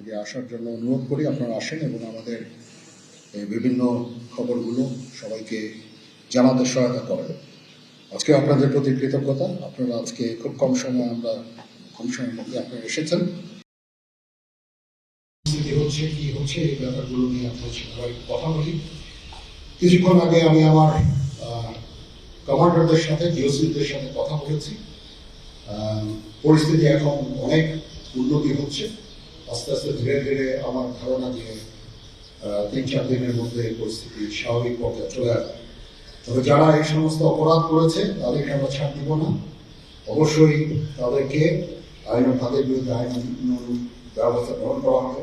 আপনাদেরকে আসার জন্য অনুরোধ করি। আপনারা আসেন এবং আমাদের বিভিন্ন খবরগুলো সবাইকে জানাতে সহায়তা করেন। আজকে আপনাদের প্রতি কৃতজ্ঞতা। আপনারা আজকে খুব কম সময়ের মধ্যে আপনারা এসেছেন। কি হচ্ছে এই ব্যাপারগুলো নিয়ে আপনার সবাই কথা বলি। কিছুক্ষণ আগে আমি আমার কমান্ডারদের সাথে, জিওসিদের সাথে কথা বলেছি। পরিস্থিতি এখন অনেক উন্নতি হচ্ছে। আস্তে আস্তে ধীরে ধীরে আমার ধারণা যে ৩-৪ দিনের মধ্যে পরিস্থিতি স্বাভাবিক পর্যায়ে চলে আসবে। তবে যারা এই সমস্ত অপরাধ করেছে তাদেরকে আমরা ছাড় দিব না। অবশ্যই তাদেরকে তাদের বিরুদ্ধে ব্যবস্থা গ্রহণ করা হবে।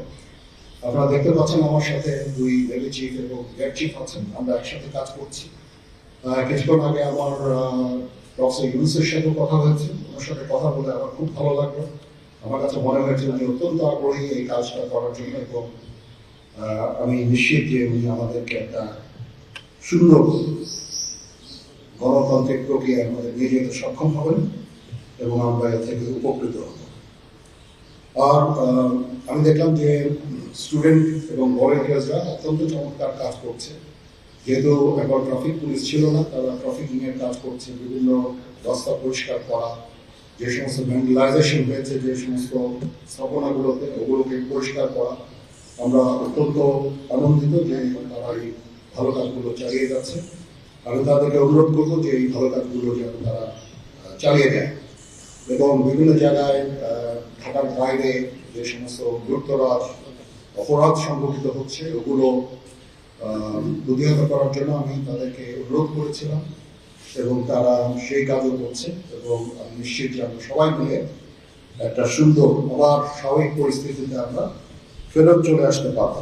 আপনারা দেখতে পাচ্ছেন আমার সাথে 2 নেভি চিফ এবং এয়ার চিফ আছেন। আমরা একসাথে কাজ করছি। কিছুক্ষণ আগে আমার প্রফেসর ইউনুসের সাথে কথা হয়েছে। ওনার সাথে কথা বলে আমার খুব ভালো লাগলো। আমার কাছে মনে হয়েছে উনি অত্যন্ত আগ্রহী এই কাজটা করার জন্য এবং আমি নিশ্চিত যে উনি আমাদেরকে একটা সুন্দর গণতান্ত্রিক প্রক্রিয়ার মধ্যে নিয়ে যেতে সক্ষম হবেন এবং আমরা এর থেকে উপকৃত হব। আর আমি দেখলাম যে স্টুডেন্ট এবং ভলেন্টিয়ার্সরা অত্যন্ত চমৎকার কাজ করছে। যেহেতু এখন ট্রাফিক পুলিশ ছিল না, তারা ট্রাফিকিং এর কাজ করছে, বিভিন্ন রাস্তা পরিষ্কার করা, যে সমস্ত ভ্যান্ডালাইজেশন হয়েছে যে সমস্ত স্থাপনাগুলোতে ওগুলোকে পরিষ্কার করা। আমরা অত্যন্ত আনন্দিত যে তারা এই ভালো কাজগুলো চালিয়ে যাচ্ছে। আমি তাদেরকে অনুরোধ করবো যে এই ভালো কাজগুলো যেন তারা চালিয়ে দেয় এবং বিভিন্ন জায়গায় ঢাকার বাইরে যে সমস্ত গুরুতর অপরাধ সংঘটিত হচ্ছে ওগুলো প্রতিহত করার জন্য আমি তাদেরকে অনুরোধ করেছিলাম এবং তারা সেই কাজও করছে এবং আমি নিশ্চিত যে আমরা সবাই মিলে একটা সুন্দর আবার স্বাভাবিক পরিস্থিতিতে আমরা ফেরত চলে আসতে পারব।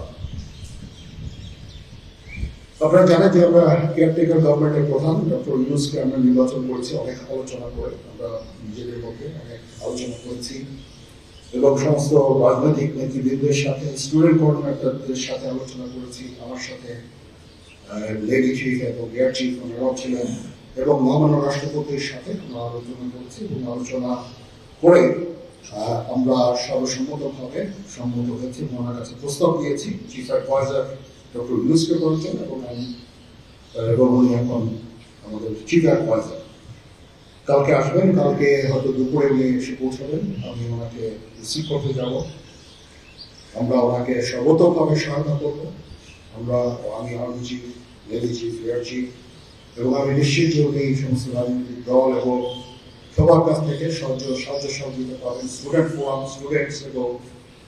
আপনারা জানেন যে আমরা কেয়ারটেকার গভর্নমেন্টের প্রধান ডক্টর ইউনূসকে আমরা নির্বাচন করেছি অনেক আলোচনা করে। আমরা নিজেদের মধ্যে অনেক আলোচনা করেছি এবং সমস্ত রাজনৈতিক নেতৃবৃন্দের সাথে, স্টুডেন্ট কোঅর্ডিনেটরদের সাথে আলোচনা করেছি। আমার সাথে লেডি চিফ এবং এয়ার চিফ ওনারাও ছিলেন এবং মহামান্য রাষ্ট্রপতির সাথে আমরা আলোচনা করেছি এবং আলোচনা করে আমরা সর্বসম্মতভাবে সম্মত হয়েছি এবং ওনার কাছে প্রস্তাব দিয়েছি চিফ অ্যাডভাইজার ডক্টর ইউনূসকে করেছেন এবং উনি এখন আমাদের চিফ অ্যাডভাইজার। কালকে আসবেন, কালকে হয়তো দুপুরে উনি এসে পৌঁছাবেন। আমি ওনাকে রিসিভ করতে যাব। আমরা ওনাকে সর্বতভাবে সহায়তা করব। আমি army chief, navy chief, air chief এবং আমি নিশ্চিত যে উনি সমস্ত রাজনৈতিক দল এবং সবার কাছ থেকে সাহায্য সহযোগিতা পাবেন। স্টুডেন্ট ফোরাম, স্টুডেন্টস এবং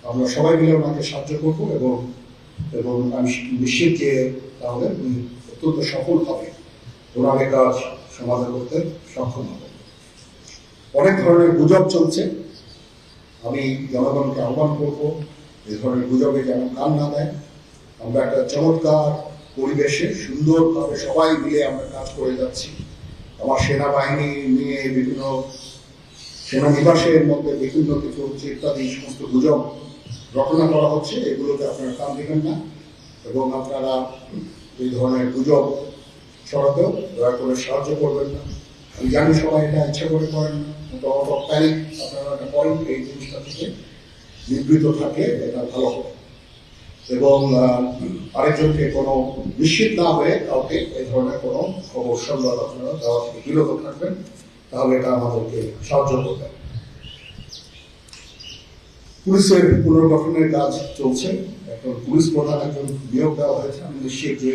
আমরা সবাই মিলে ওনাকে সাহায্য করব এবং আমি নিশ্চিত যে তাহলে উনি অত্যন্ত সফল হবে, ওনার কাজ সমাধান করতে সক্ষম হবে। অনেক ধরনের গুজব চলছে। আমি জনগণকে আহ্বান করব এ ধরনের গুজবে যেন কান না দেয়। আমরা একটা চমৎকার পরিবেশে সুন্দরভাবে সবাই মিলে আমরা কাজ করে যাচ্ছি। আমার সেনাবাহিনী নিয়ে বিভিন্ন সেনানিবাসের মধ্যে বিভিন্ন কিছু হচ্ছে ইত্যাদি সমস্ত গুজব রচনা করা হচ্ছে। এগুলোতে আপনারা কান দেবেন না এবং আপনারা এই ধরনের গুজব ছড়াতেও দয়া করে সাহায্য করবেন না। আমি জানি সবাই এটা ইচ্ছা করে করেন না, কিন্তু প্যানিক আপনারা এটা করেন। এই জিনিসটা থেকে নিবৃত থাকে, এটা ভালো হবে এবং আরেকজনকে কোনো নিশ্চিত না হয়ে কাউকে এই ধরনের কোনো খবর সংবাদ আপনারা দেওয়া থেকে বিরত থাকবেন, তাহলে এটা আমাদেরকে সাহায্য করবে। পুলিশের পুনর্গঠনের কাজ চলছে। এখন পুলিশ প্রধান একজন নিয়োগ দেওয়া হয়েছে। আমি নিশ্চিত যে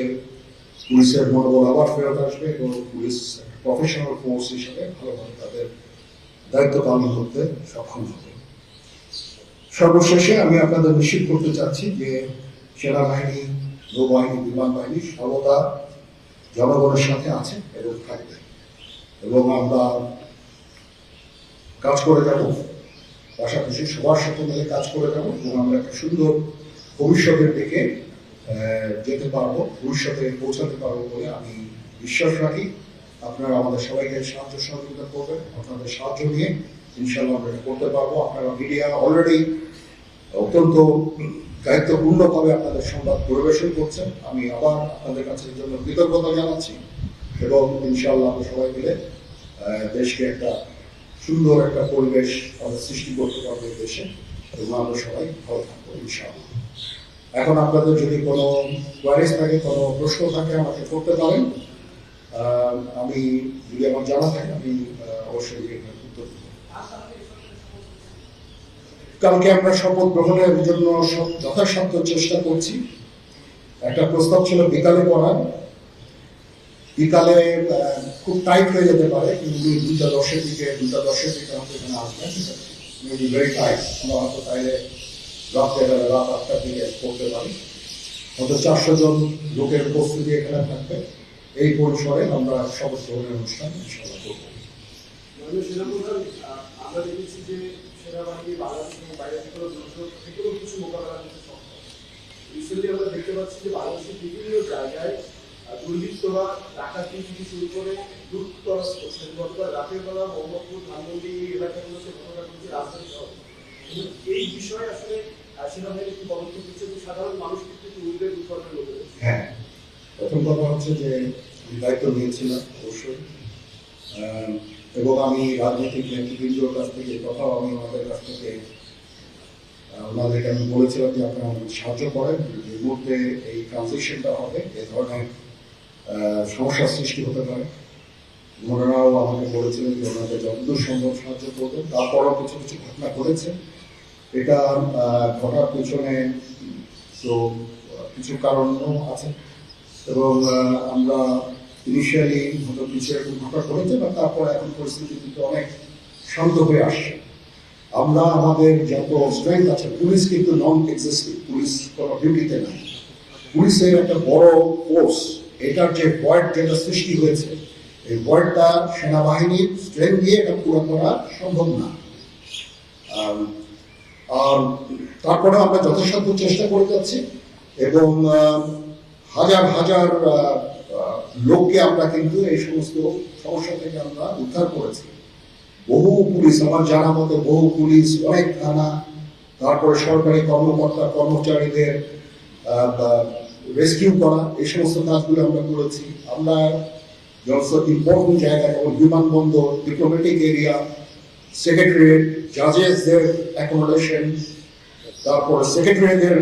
পুলিশের মনোবল আবার ফেরত আসবে এবং পুলিশ প্রফেশনাল ফোর্স হিসেবে ভালোভাবে তাদের দায়িত্ব পালন করতে সক্ষম হবে। সর্বশেষে আমি আপনাদের নিশ্চিত করতে চাচ্ছি যে সেনাবাহিনী, নৌবাহিনী, বিমান বাহিনী সর্বদা জনগণের সাথে আছে এবং থাকবে এবং আমরা কাজ করে যাব, পাশাপাশি সবার সাথে মিলে কাজ করে যাব এবং আমরা একটা সুন্দর ভবিষ্যতের দিকে যেতে পারবো, ভবিষ্যতে পৌঁছাতে পারবো বলে আমি বিশ্বাস রাখি। আপনারা আমাদের সবাইকে সাহায্য সহযোগিতা করবেন। আপনাদের সাহায্য নিয়ে ইনশাআল্লাহ আমরা এটা করতে পারবো। আপনারা মিডিয়া অলরেডি অত্যন্ত দায়িত্বপূর্ণভাবে আপনাদের সংবাদ পরিবেশন করছেন। আমি আবার আপনাদের কাছে এর জন্য কৃতজ্ঞতা জানাচ্ছি এবং ইনশাআল্লাহ আমরা সবাই মিলে দেশকে একটা সুন্দর একটা পরিবেশ আমরা সৃষ্টি করতে পারবো এই দেশে এবং আমরা সবাই ভালো থাকবো ইনশাআল্লাহ। এখন আপনাদের যদি কোনো কোয়ারিজ থাকে, কোনো প্রশ্ন থাকে আমাকে করতে পারেন। আমি যদি আমার জানা থাকে আমি অবশ্যই উত্তর দেব। কালকে আমরা শপথ গ্রহণের জন্য যথাসাধ্য চেষ্টা করছি। একটা প্রস্তাব ছিল বিকালে করার, বিকালে খুব টাইট হয়ে যেতে পারে, কিন্তু 2:10 দিকে আমাদের এখানে আসবেন, ভেরি টাইট। আমরা হয়তো তাইলে রাত 8টার দিকে করতে পারি। হয়তো 400 জন লোকের উপস্থিতি এখানে থাকবে। এই পরিসরে আমরা শপথ গ্রহণের অনুষ্ঠান ইনশাআল্লাহ করব। আমরা দেখেছি যে সেনাবাহিনী বাংলাদেশ এবং বাইরে থেকেও থেকেও কিছু মোকাবেলা করতে সক্ষম। রিসেন্টলি আমরা দেখতে পাচ্ছি যে বাংলাদেশের বিভিন্ন জায়গায় দুর্বৃত্তরা ডাকাতি থেকে শুরু করে লুটতরাজ করছে। গতকাল রাতের বেলা মোহাম্মদপুর, ধানমন্ডি এই এলাকাগুলোতে ঘটনা ঘটছে রাজধানী শহরে। এই বিষয়ে আসলে সেনাবাহিনী কি পদক্ষেপ নিচ্ছে এবং সাধারণ মানুষ কিন্তু উদ্বেগ উৎপাদনের মধ্যে রয়েছে? হ্যাঁ, প্রথম কথা হচ্ছে যে দায়িত্ব নিয়েছিলাম অবশ্যই, এবং আমি রাজনৈতিক নেতৃবৃন্দর কাছ থেকে কথাও আমি ওনাদের কাছ থেকে ওনাদেরকে আমি বলেছিলাম যে আপনারা আমাদের সাহায্য করেন। এই মুহূর্তে এই ট্রানজিশনটা হবে, এ ধরনের সমস্যার সৃষ্টি হতে পারে। ওনারাও আমাকে বলেছিলেন যে ওনাদের যতদূর সম্ভব সাহায্য করবেন। তারপরও কিছু কিছু ঘটনা ঘটেছে। এটা ঘটার পিছনে তো কিছু কারণও আছে, এবং আমরা ইনিশিয়ালি হয়তো কিছু এরকম ঘটনা ঘটেছে, বা তারপর এখন পরিস্থিতি কিন্তু অনেক শান্ত হয়ে আসছে। আমরা আমাদের যত স্ট্রেংথ আছে, পুলিশ কিন্তু নন এক্সিস্টিং, পুলিশ কোনো ডিউটিতে নাই। পুলিশের একটা বড় ফোর্স, এটার যে ভয়েড যেটা সৃষ্টি হয়েছে, এই ভয়েডটা সেনাবাহিনীর স্ট্রেংথ দিয়ে এটা পুরো করা সম্ভব না। আর তারপরে আমরা যথাসাধ্য চেষ্টা করে যাচ্ছি, এবং হাজার হাজার লোককে আমরা কিন্তু এই সমস্ত সমস্যা থেকে আমরা উদ্ধার করেছি। বহু পুলিশ, আমার জানা মতে বহু পুলিশ, অনেক থানা, তারপরে সরকারি কর্মকর্তা কর্মচারীদের রেস্কিউ করা, এই সমস্ত কাজগুলো আমরা করেছি। আমরা যত ইম্পর্টেন্ট জায়গা যেমন বিমানবন্দর, ডিপ্লোম্যাটিক এরিয়া, সেক্রেটারিয়েট, জাজেসদের অ্যাকোমোডেশন, তারপরে সেক্রেটারিদের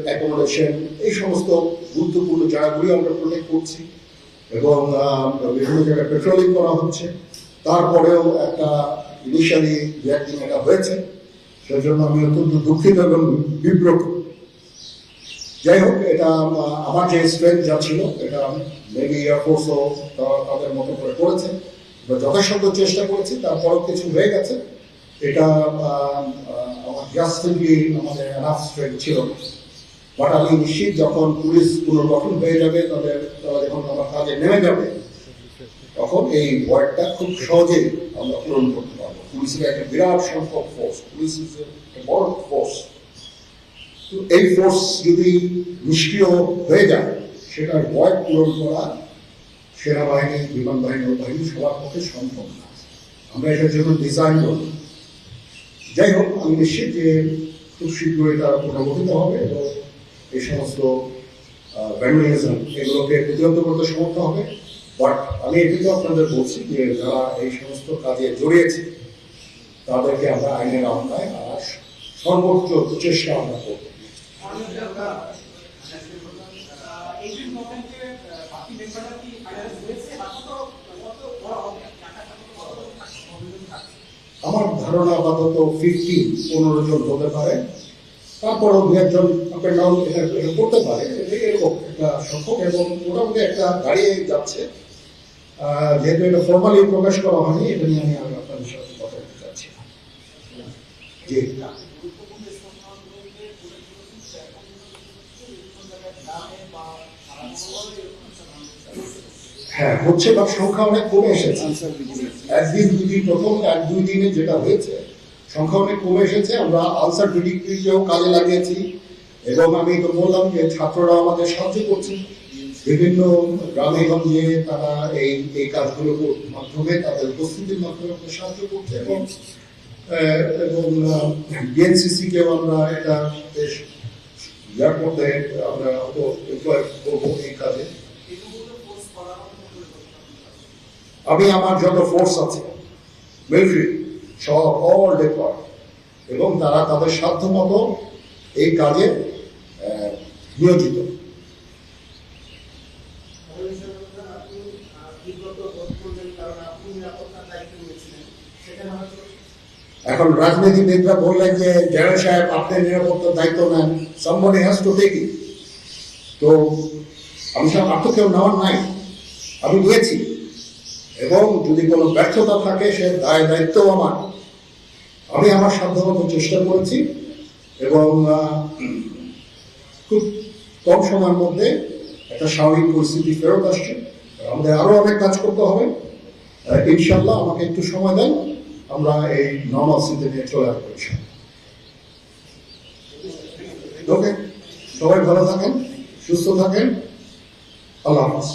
অ্যাকোমোডেশন, এই সমস্ত গুরুত্বপূর্ণ জায়গাগুলি আমরা প্রোটেক্ট করছি, এবং বিভিন্ন জায়গায় পেট্রোলিং করা হচ্ছে। তারপরেও একটা ইনিশিয়ালি দু একদিন এটা হয়েছে, সেজন্য আমি অত্যন্ত দুঃখিত এবং বিব্রত। যাই হোক, এটা আমার যে স্ট্রেংথ যা ছিল, এটা মেবি এয়ারফোর্সও তাদের মতো করে করেছে, যথাসাধ্য চেষ্টা করেছি। তারপরও কিছু হয়ে গেছে, এটা আমার জাস্টলি আমাদের এনাফ স্ট্রেংথ ছিল না। বাট আমি নিশ্চিত যখন পুলিশ পুনর্গঠন হয়ে যাবে, তারা যখন আমার কাজে নেমে যাবে, তখন এই ভয়টা খুব সহজেই আমরা পূরণ করতে পারবো। পুলিশের একটা বিরাট সংখ্যক ফোর্স, পুলিশ একটা বড় ফোর্স। তো এই ফোর্স যদি নিষ্ক্রিয় হয়ে যায়, সেটার ভয় পূরণ করা সেনাবাহিনী, বিমান বাহিনী, নৌবাহিনী সবার পক্ষে সম্ভব না। আমরা এটার জন্য ডিজাইন করব। যাই হোক, আমি নিশ্চিত যে খুব শীঘ্রই এটা পুনর্গঠিত হবে, এবং এই সমস্ত ভ্যান্ডালিজম এগুলোকে প্রতিহত করতে সমর্থ হবে। বাট আমি এটুকু আপনাদের বলছি যে যারা এই সমস্ত কাজে জড়িয়েছে, তাদেরকে আমরা আইনের আওতায় আর সর্বোচ্চ চেষ্টা আমরা করব। আমার ধারণা আপাতত 15 জন হতে পারে, তারপরও 2-1 আপ এন্ড ডাউন এটা করতে পারে, এরকম একটা সংখ্যক, এবং মোটামুটি একটা দাঁড়িয়ে যাচ্ছে। যেহেতু এটা ফর্মালি প্রকাশ করা হয়নি, এটা নিয়ে আমি আপনাদের সাথে কথা বলতে চাচ্ছি। জি, হ্যাঁ হচ্ছে, বা সংখ্যা অনেক কমে এসেছে। একদিন দুদিন, প্রথম 1-2 দিনে যেটা হয়েছে, সংখ্যা অনেক কমে এসেছে। আমরা আনসার ডিডিকেও কাজে লাগিয়েছি, এবং আমি তো বললাম যে ছাত্ররা আমাদের সাহায্য করছে বিভিন্ন গ্রামে গঞ্জে। তারা এই কাজগুলোর মাধ্যমে, তাদের উপস্থিতির মাধ্যমে আমাদের সাহায্য করছে, এবং বিএনসিসি কেও আমরা এটা বেশ ইয়ার মধ্যে আমরা এমপ্লয় করবো এই কাজে। আমি আমার যত ফোর্স আছে মিলিটারি সব অল ডিপ্লয়, এবং তারা তাদের সাধ্যমতো এই কাজে নিয়োজিত। এখন রাজনীতিবিদরা বললেন যে জেনারেল সাহেব আপনি নিরাপত্তার দায়িত্ব নেন, somebody has to take it। তো আমি সব আর তো কেউ নেওয়ার নাই, আমি নিয়েছি এবং যদি কোনো ব্যর্থতা থাকে সে দায়িত্ব আমার। আমি আমার সাধ্যমতো চেষ্টা করেছি এবং খুব কম সময়ের মধ্যে একটা স্বাভাবিক পরিস্থিতি ফেরত আসছে। আমাদের আরো অনেক কাজ করতে হবে, ইনশাল্লাহ আমাকে একটু সময় দেন, আমরা এই নর্মাল স্থিতি নিয়ে চলে আসবো। ওকে, সবাই ভালো থাকেন, সুস্থ থাকেন, আল্লাহ হাফেজ।